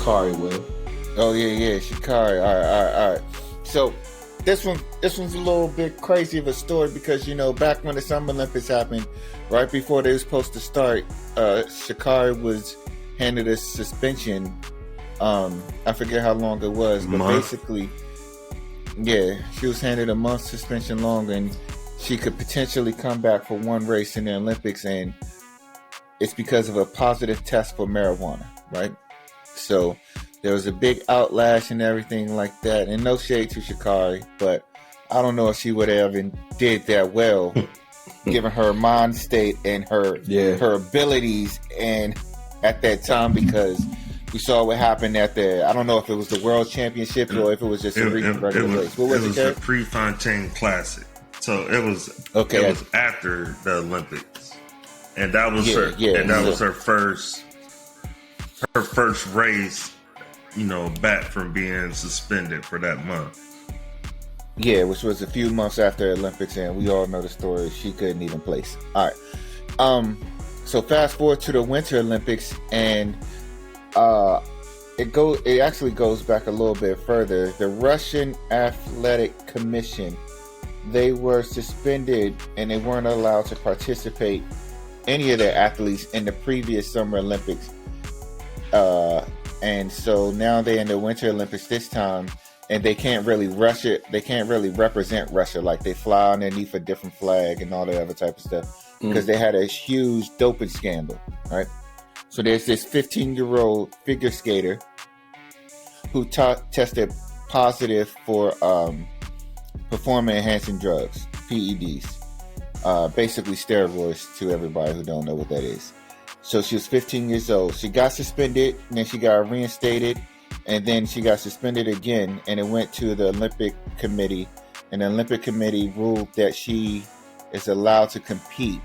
Sha'Carri will. Oh yeah, Sha'Carri. All right. So this one's a little bit crazy of a story because back when the Summer Olympics happened, right before they were supposed to start, Sha'Carri was handed a suspension. I forget how long it was, but basically, yeah, she was handed a month suspension long, and she could potentially come back for one race in the Olympics, and it's because of a positive test for marijuana, right? So there was a big outlash and everything like that, and no shade to Sha'Carri, but I don't know if she would have even did that well, given her mind state and her abilities, and at that time, because we saw what happened at I don't know if it was the World Championships or if it was just a regular race. What was it? It was the Prefontaine Classic. So it was It was after the Olympics, and that was was her first race, back from being suspended for that month. Yeah, which was a few months after the Olympics, and we all know the story. She couldn't even place. All right. So fast forward to the Winter Olympics, and it actually goes back a little bit further. The Russian Athletic Commission, they were suspended and they weren't allowed to participate any of their athletes in the previous Summer Olympics. And so now they're in the Winter Olympics this time, and they can't really represent Russia. Like, they fly underneath a different flag and all that other type of stuff because they had a huge doping scandal, right? So there's this 15-year-old figure skater who tested positive for performance-enhancing drugs, PEDs, basically steroids to everybody who don't know what that is. So she was 15 years old. She got suspended, and then she got reinstated, and then she got suspended again, and it went to the Olympic Committee, and the Olympic Committee ruled that she is allowed to compete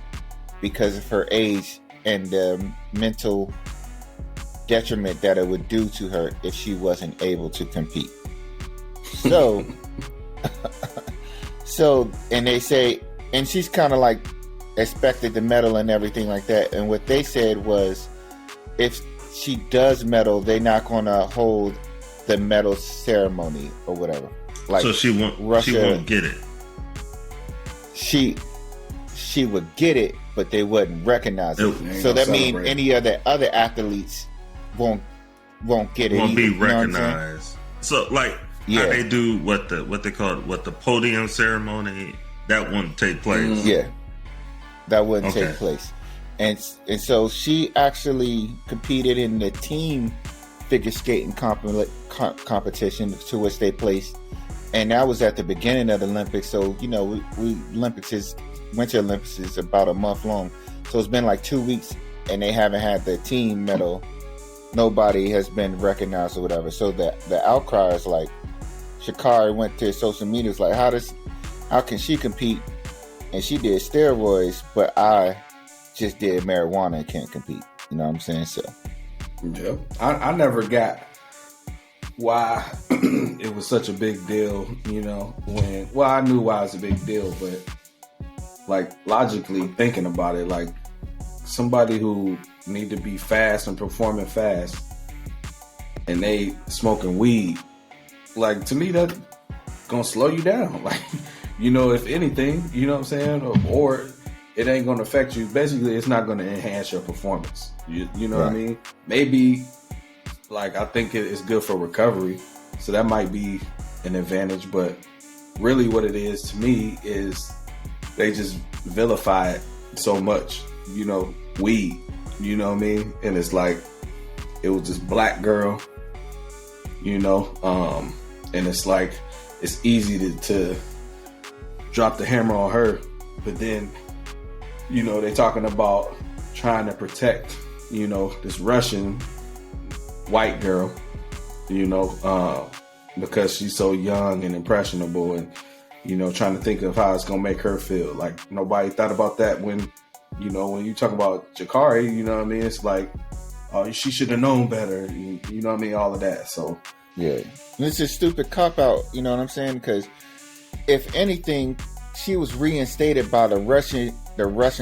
because of her age and the mental detriment that it would do to her if she wasn't able to compete. So, and they say, and she's kind of like expected to medal and everything like that. And what they said was, if she does medal, they're not going to hold the medal ceremony or whatever. Like, so she won't get it. She would get it, but they wouldn't recognize it. So that means any of the other athletes won't get it. Won't be recognized. So like how they do what they call the podium ceremony, that wouldn't take place. Yeah, that wouldn't take place. And so she actually competed in the team figure skating competition to which they placed, and that was at the beginning of the Olympics. So Winter Olympics is about a month long, so it's been like 2 weeks, and they haven't had the team medal. Nobody has been recognized or whatever. So the outcry is like, Sha'Carri went to social media, was like, how can she compete? And she did steroids, but I just did marijuana and can't compete. You know what I'm saying? So yeah, I never got why it was such a big deal. I knew why it was a big deal, but like logically thinking about it, like somebody who need to be fast and performing fast, and they smoking weed, like, to me that gonna slow you down. Like, if anything, you know what I'm saying, or it ain't gonna affect you. Basically, it's not gonna enhance your performance. You know what I mean? Maybe, like, I think it's good for recovery, so that might be an advantage. But really, what it is to me is they just vilify it so much. Weed. You know what I mean? And it's like, it was this black girl, and it's like, it's easy to drop the hammer on her, but then, they talking about trying to protect, this Russian white girl, because she's so young and impressionable, and, trying to think of how it's going to make her feel. Like, nobody thought about that when you talk about Sha'Carri, you know what I mean? It's like, oh, she should have known better. You know what I mean? All of that. So, yeah. And it's a stupid cop-out, you know what I'm saying? Because if anything, she was reinstated by the Russian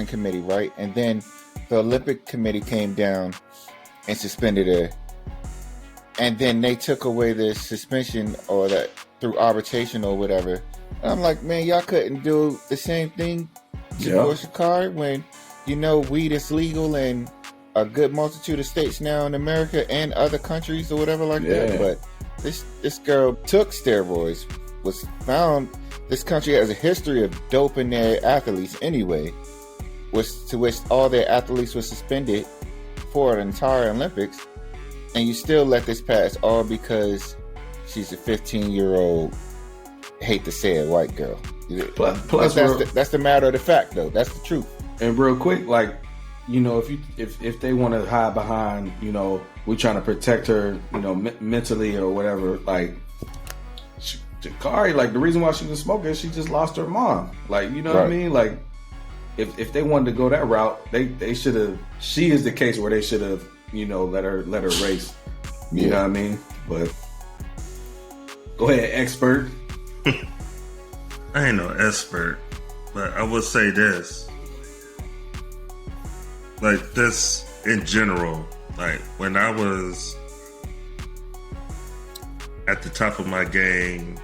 committee, right? And then the Olympic Committee came down and suspended her and then they took away the suspension or that through arbitration or whatever. And I'm like, man, y'all couldn't do the same thing for Sha'Carri when weed is legal in a good multitude of states now in America and other countries or whatever like that. But this girl took steroids, was found. This country has a history of doping their athletes anyway, to which all their athletes were suspended for an entire Olympics, and you still let this pass all because she's a 15-year-old, hate to say it, white girl. Plus that's the matter of the fact, though. That's the truth. And real quick, like, if they want to hide behind, we're trying to protect her, mentally or whatever, like, Sha'Carri, like, the reason why she was smoking, she just lost her mom. Like, what I mean? Like, if they wanted to go that route, they should have. She is the case where they should have, let her race. You know what I mean? But go ahead, expert. I ain't no expert, but I will say this. Like, this in general, like, when I was at the top of my game,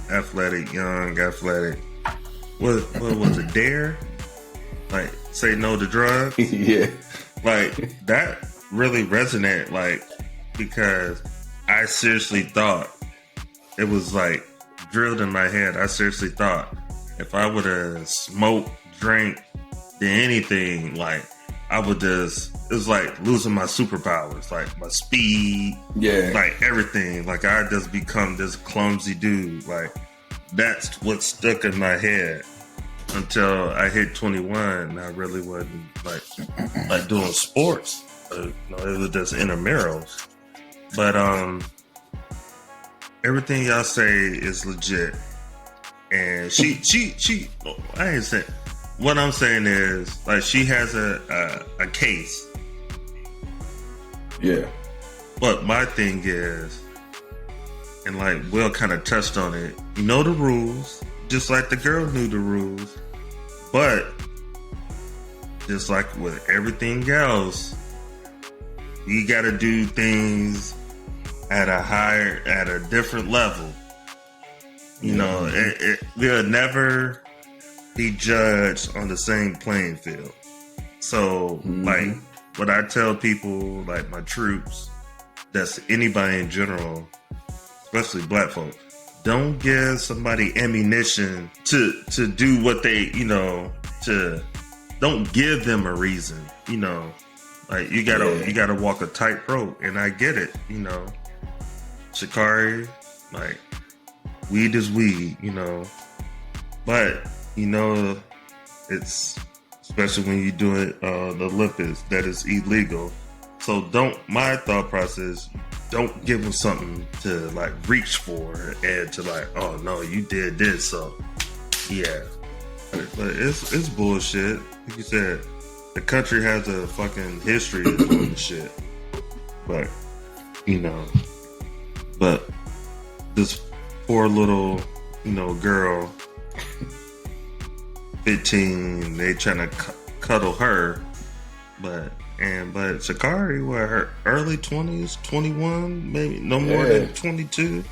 young athletic, what was it, dare? Like, say no to drugs? Yeah. Like, that really resonated, like, because I seriously thought, it was like drilled in my head. I seriously thought if I would have smoked, drank, did anything, like, I would just, it was like losing my superpowers, like my speed, like everything. Like, I just become this clumsy dude. Like, that's what stuck in my head until I hit 21. And I really wasn't like doing sports. It was just intramurals. But everything y'all say is legit. And she I ain't saying. What I'm saying is, like, she has a case. Yeah. But my thing is, and like Will kind of touched on it, you know the rules, just like the girl knew the rules. But just like with everything else, you got to do things at a different level. They'll never be judged on the same playing field. So, like, what I tell people, like my troops, that's anybody in general, especially black folk, don't give somebody ammunition to do what they, don't give them a reason, like, you gotta walk a tightrope. And I get it, Sha'Carri, like, weed is weed, but it's, especially when you do it the Olympics, that is illegal. So my thought process, don't give them something to like reach for and to like, oh no, you did this, so yeah. But it's bullshit. Like you said, the country has a fucking history of doing this shit. But but this poor little, girl, 15, they trying to cuddle her, but Sha'Carri, her early 20s, 21, maybe no more than 22.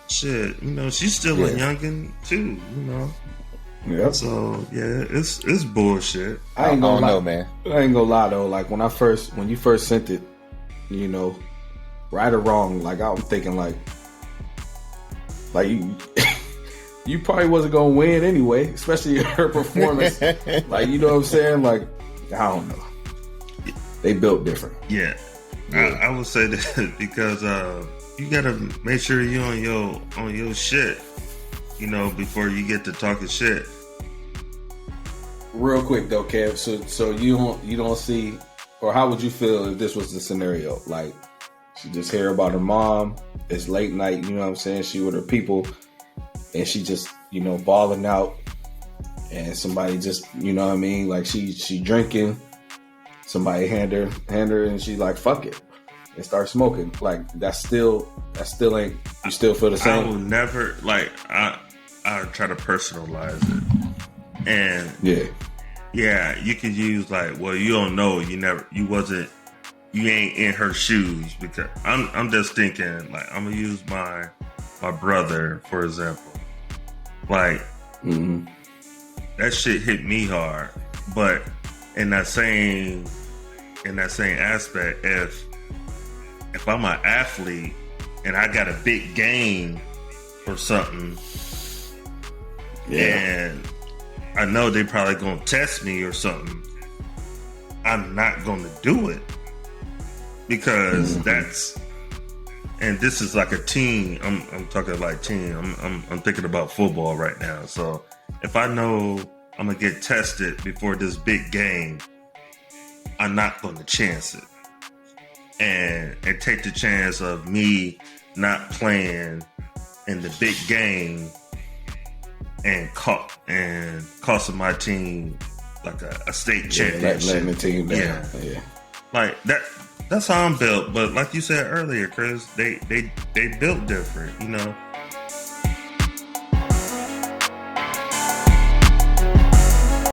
Shit, she's still a youngin' too, Yep. So it's bullshit. I ain't gonna know, man. I ain't gonna lie though. Like, when you first sent it, right or wrong, like, I'm thinking like you probably wasn't gonna win anyway, especially her performance. Like, you know what I'm saying? Like, I don't know. They built different. Yeah. I would say that because you gotta make sure you're on your shit, before you get to talking shit. Real quick though, Kev. So you don't see, or how would you feel if this was the scenario? Like, she just hear about her mom. It's late night. You know what I'm saying? She with her people, and she just balling out, and somebody just like she drinking. Somebody hand her, and she like, fuck it, and start smoking. Like, that still ain't. You still feel the same? I will never, like, I try to personalize it, and yeah, you could use like, well, you don't know, you you ain't in her shoes, because I'm just thinking, like, I'm gonna use my brother for example. Like, that shit hit me hard, but in that same aspect, if I'm an athlete and I got a big game or something, and I know they probably gonna test me or something, I'm not gonna do it, because that's, and this is like a team. I'm talking like team. I'm thinking about football right now. So if I know I'm gonna get tested before this big game, I'm not gonna chance it and take the chance of me not playing in the big game and costing my team like a state championship. Letting the team down. Yeah. Like that's how I'm built. But like you said earlier, Chris, they built different. You know,